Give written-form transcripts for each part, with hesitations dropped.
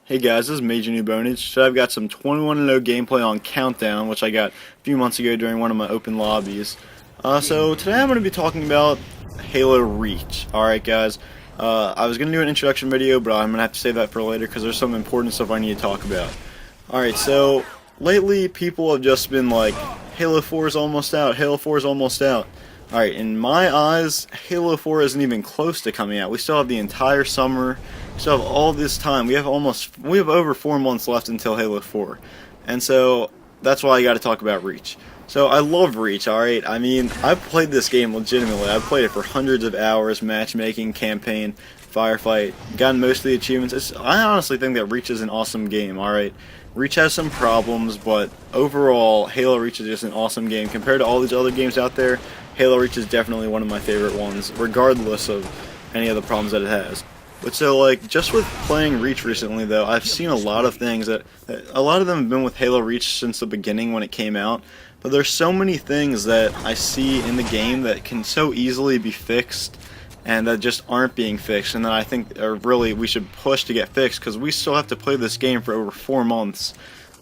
Hey guys, this is MajorNoobOwnage. Today I've got some 21-0 gameplay on Countdown, which I got a few months ago during one of my open lobbies. So today I'm going to be talking about Halo Reach. Alright guys, I was going to do an introduction video, but I'm going to have to save that for later because there's some important stuff I need to talk about. Alright, so lately people have just been like, Halo 4 is almost out, Halo 4 is almost out. Alright, in my eyes, Halo 4 isn't even close to coming out. We still have the entire summer. We still have all this time. We have over 4 months left until Halo 4. And so, that's why I gotta talk about Reach. So, I love Reach, alright? I mean, I've played this game legitimately. I've played it for hundreds of hours, matchmaking, campaign, firefight, gotten most of the achievements. I honestly think that Reach is an awesome game, alright? Reach has some problems, but overall, Halo Reach is just an awesome game. Compared to all these other games out there, Halo Reach is definitely one of my favorite ones, regardless of any of the problems that it has. But so, like, just with playing Reach recently, though, I've seen a lot of things that a lot of them have been with Halo Reach since the beginning when it came out. But there's so many things that I see in the game that can so easily be fixed, and that just aren't being fixed, and that I think are really we should push to get fixed, because we still have to play this game for over 4 months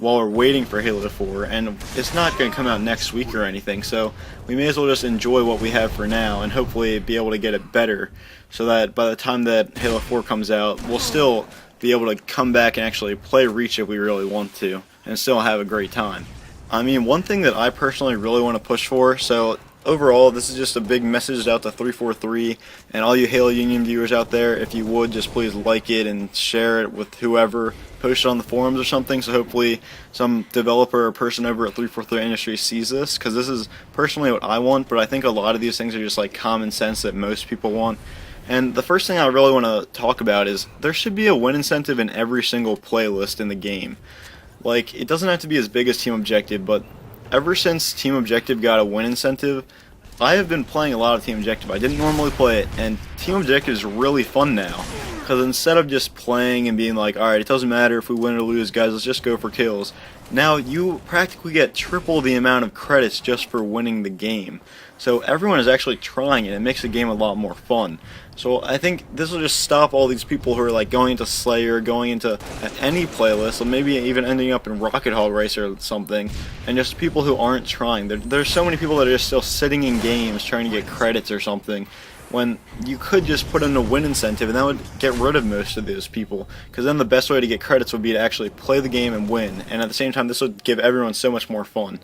while we're waiting for Halo 4, and it's not going to come out next week or anything, so we may as well just enjoy what we have for now and hopefully be able to get it better, so that by the time that Halo 4 comes out, we'll still be able to come back and actually play Reach if we really want to, and still have a great time. I mean, one thing that I personally really want to push for, so overall, this is just a big message out to 343 and all you HaloUnion viewers out there. If you would, just please like it and share it with whoever, post it on the forums or something, so hopefully some developer or person over at 343 Industries sees this, because this is personally what I want, but I think a lot of these things are just like common sense that most people want. And the first thing I really want to talk about is there should be a win incentive in every single playlist in the game. Like, it doesn't have to be as big as Team Objective, but ever since Team Objective got a win incentive, I have been playing a lot of Team Objective. I didn't normally play it, and Team Objective is really fun now. Because instead of just playing and being like, alright, it doesn't matter if we win or lose, guys, let's just go for kills. Now you practically get triple the amount of credits just for winning the game. So everyone is actually trying it. It makes the game a lot more fun. So I think this will just stop all these people who are like going into Slayer, going into any playlist, or maybe even ending up in Rocket Hall Racer or something, and just people who aren't trying. There's so many people that are just still sitting in games trying to get credits or something, when you could just put in a win incentive and that would get rid of most of those people, because then the best way to get credits would be to actually play the game and win, and at the same time this would give everyone so much more fun.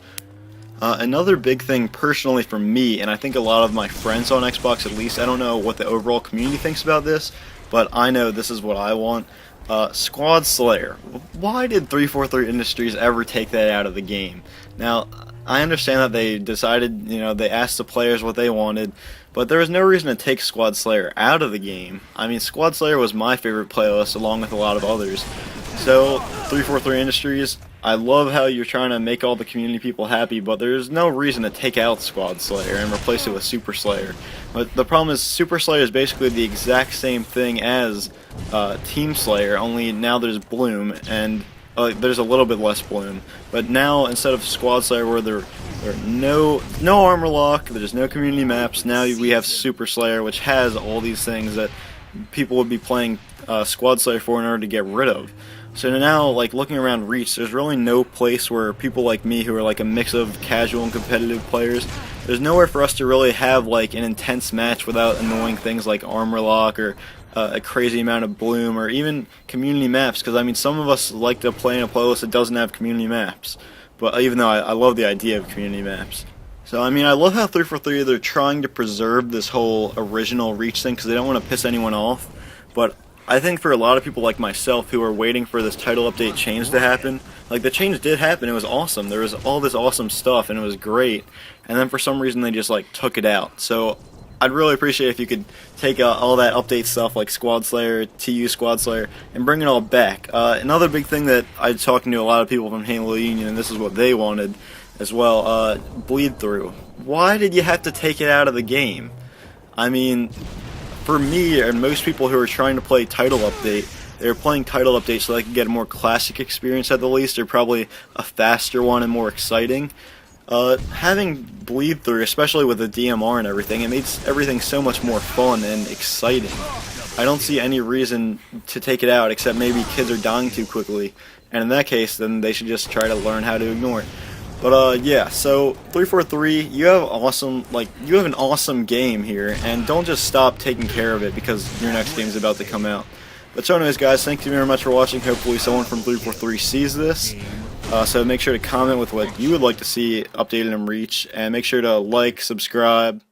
Another big thing personally for me, and I think a lot of my friends on Xbox at least, I don't know what the overall community thinks about this, but I know this is what I want. Squad Slayer. Why did 343 Industries ever take that out of the game? Now, I understand that they decided, they asked the players what they wanted, but there was no reason to take Squad Slayer out of the game. I mean, Squad Slayer was my favorite playlist along with a lot of others. So, 343 Industries, I love how you're trying to make all the community people happy, but there's no reason to take out Squad Slayer and replace it with Super Slayer. But the problem is Super Slayer is basically the exact same thing as Team Slayer, only now there's Bloom, and there's a little bit less Bloom. But now, instead of Squad Slayer where there are no armor lock, there's no community maps, now we have Super Slayer, which has all these things that people would be playing Squad Slayer for in order to get rid of. So now, like, looking around Reach, there's really no place where people like me, who are like a mix of casual and competitive players, there's nowhere for us to really have like an intense match without annoying things like armor lock or a crazy amount of Bloom or even community maps, because I mean some of us like to play in a playlist that doesn't have community maps, but even though I love the idea of community maps. So I mean, I love how 343, they're trying to preserve this whole original Reach thing because they don't want to piss anyone off, but I think for a lot of people like myself who are waiting for this title update change to happen, like the change did happen, it was awesome, there was all this awesome stuff and it was great, and then for some reason they just like took it out. So I'd really appreciate if you could take all that update stuff like Squad Slayer, TU Squad Slayer, and bring it all back. Another big thing that I'm talking to a lot of people from HaloUnion, and this is what they wanted as well, Bleed Through. Why did you have to take it out of the game? I mean, for me and most people who are trying to play Title Update, they're playing Title Update so they can get a more classic experience at the least, or probably a faster one and more exciting. Having Bleed Through, especially with the DMR and everything, it makes everything so much more fun and exciting. I don't see any reason to take it out except maybe kids are dying too quickly, and in that case, then they should just try to learn how to ignore it. But yeah, so 343, you have an awesome game here, and don't just stop taking care of it because your next game is about to come out. But so anyways, guys, thank you very much for watching. Hopefully someone from 343 sees this. So make sure to comment with what you would like to see updated in Reach, and make sure to like, subscribe,